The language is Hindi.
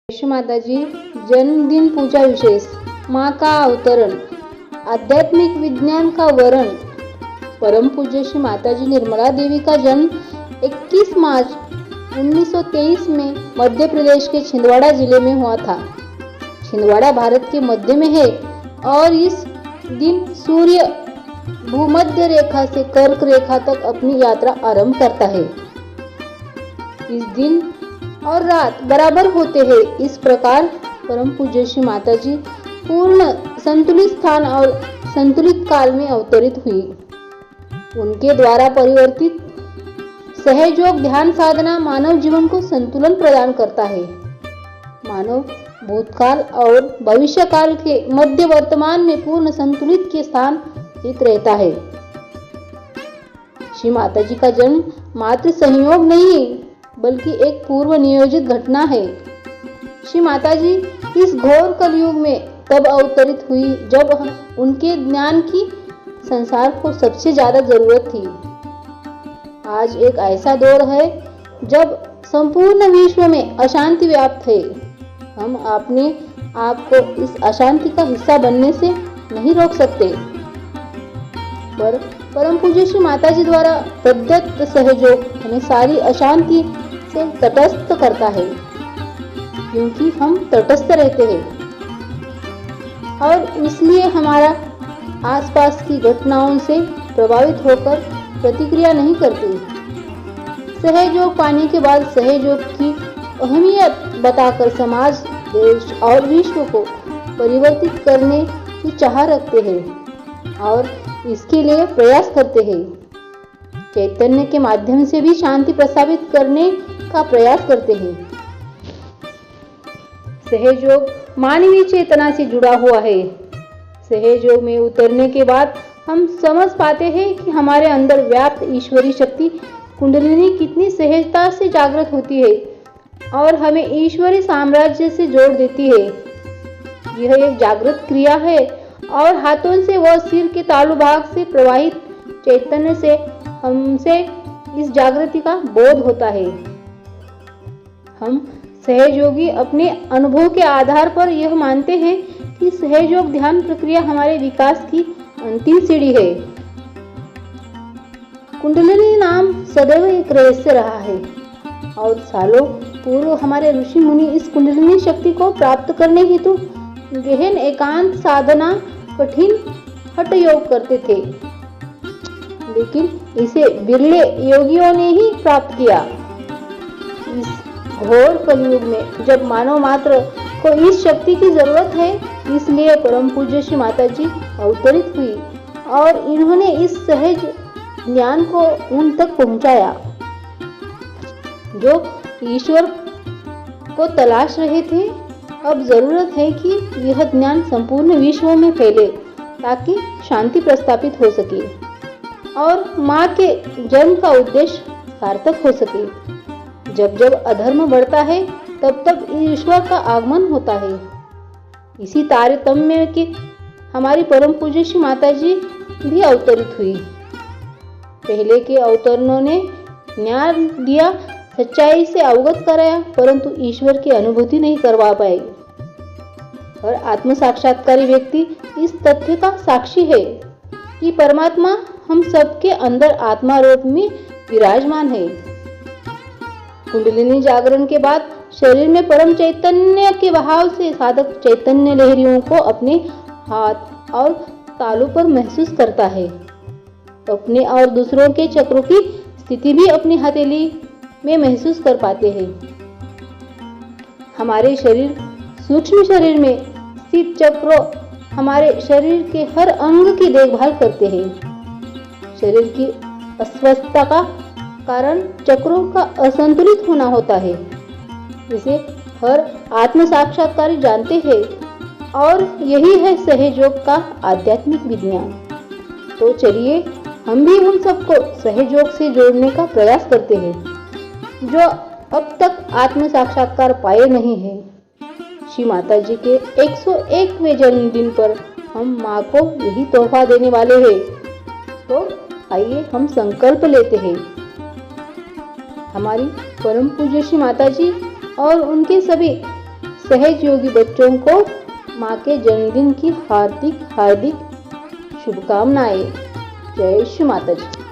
श्री माता जी जन्मदिन पूजा विशेष, माँ का अवतरण, आध्यात्मिक विज्ञान का वर्ण। परम पूज्य श्री माता जी निर्मला देवी का जन्म 21 मार्च 1923 में मध्य प्रदेश के छिंदवाड़ा जिले में हुआ था। छिंदवाड़ा भारत के मध्य में है और इस दिन सूर्य भूमध्य रेखा से कर्क रेखा तक अपनी यात्रा आरंभ करता है। इस दिन और रात बराबर होते हैं। इस प्रकार परम पूज्य श्री माता जी पूर्ण संतुलित स्थान और संतुलित काल में अवतरित हुई। उनके द्वारा परिवर्तित सहयोग ध्यान साधना मानव जीवन को संतुलन प्रदान करता है। मानव भूतकाल और भविष्य काल के मध्य वर्तमान में पूर्ण संतुलित के स्थान स्थित रहता है। श्री माता जी का जन्म मात्र संयोग नहीं बल्कि एक पूर्व नियोजित घटना है। श्री माता जी इस घोर कलयुग में तब अवतरित हुई जब उनके ज्ञान की संसार को सबसे ज्यादा जरूरत थी। आज एक ऐसा दौर है जब संपूर्ण विश्व में अशांति व्याप्त है। हम अपने आप को इस अशांति का हिस्सा बनने से नहीं रोक सकते, पर परम पूज्य श्री माता जी द्वारा प्रदत्त सहयोग हमें सारी अशांति से तटस्थ करता है, क्योंकि हम तटस्थ रहते हैं और इसलिए हमारा आसपास की घटनाओं से प्रभावित होकर प्रतिक्रिया नहीं करते। सहयोग पाने के बाद सहयोग की अहमियत बताकर समाज, देश और विश्व को परिवर्तित करने की चाह रखते हैं और इसके लिए प्रयास करते हैं। चैतन्य के माध्यम से भी शांति प्रस्तावित करने का प्रयास करते हैं। सहयोग मानवीय चेतना से जुड़ा हुआ है। सहयोग में उतरने के बाद हम समझ पाते हैं कि हमारे अंदर व्याप्त ईश्वरीय शक्ति कुंडलिनी कितनी सहजता से जागृत होती है और हमें ईश्वरीय साम्राज्य से जोड़ देती है। यह एक जागृत क्रिया है और हाथों से व सिर के तालु भाग से प्रवाहित चैतन्य से हमसे इस जागृति का बोध होता है। हम सहयोगी अपने अनुभव के आधार पर यह मानते हैं कि सहयोग ध्यान प्रक्रिया हमारे विकास की अंतिम सीढ़ी है। कुंडलिनी नाम सदैव एक रहस्य रहा है और सालों पूर्व हमारे ऋषि मुनि इस कुंडलिनी शक्ति को प्राप्त करने हेतु गहन एकांत साधना कठिन हठ योग करते थे, लेकिन इसे बिरले योगियों ने ही प्राप्त किया। इस घोर कलयुग में जब मानव मात्र को इस शक्ति की जरूरत है, इसलिए परम पूज्य श्री माता जी अवतरित हुई और इन्होंने इस सहज ज्ञान को उन तक पहुंचाया जो ईश्वर को तलाश रहे थे। अब जरूरत है कि यह ज्ञान संपूर्ण विश्व में फैले ताकि शांति प्रस्थापित हो सके और माँ के जन्म का उद्देश्य सार्थक हो सके। जब जब अधर्म बढ़ता है तब तब ईश्वर का आगमन होता है। इसी तारतम्य के हमारी परम पूज्य श्री माता जी भी अवतरित हुई। पहले के अवतरणों ने ज्ञान दिया, सच्चाई से अवगत कराया, परंतु ईश्वर की अनुभूति नहीं करवा पाए। और आत्म साक्षात्कारी व्यक्ति इस तथ्य का साक्षी है कि परमात्मा हम सबके अंदर आत्मा रूप में विराजमान है। कुंडलिनी जागरण के बाद शरीर में परम चैतन्य के बहाव से साधक चैतन्य लहरियों को अपने हाथ और तालू पर महसूस करता है। अपने और दूसरों के चक्रों की स्थिति भी अपनी हथेली में महसूस कर पाते हैं। हमारे शरीर सूक्ष्म शरीर में स्थित चक्रों हमारे शरीर के हर अंग की देखभाल करते हैं। शरीर की अस्वस्थता का कारण चक्रों का असंतुलित होना होता है, जिसे हर आत्म साक्षात्कारी जानते हैं और यही है सहयोग का आध्यात्मिक विज्ञान। तो चलिए हम भी उन सबको सहयोग से जोड़ने का प्रयास करते हैं जो अब तक आत्म साक्षात्कार पाए नहीं है। श्री माता जी के 101वें जन्मदिन पर हम माँ को यही तोहफा देने वाले हैं। तो आइए हम संकल्प लेते हैं। हमारी परम पूज्य श्री माता जी और उनके सभी सहयोगी बच्चों को माँ के जन्मदिन की हार्दिक हार्दिक शुभकामनाएं। जय श्री माता जी।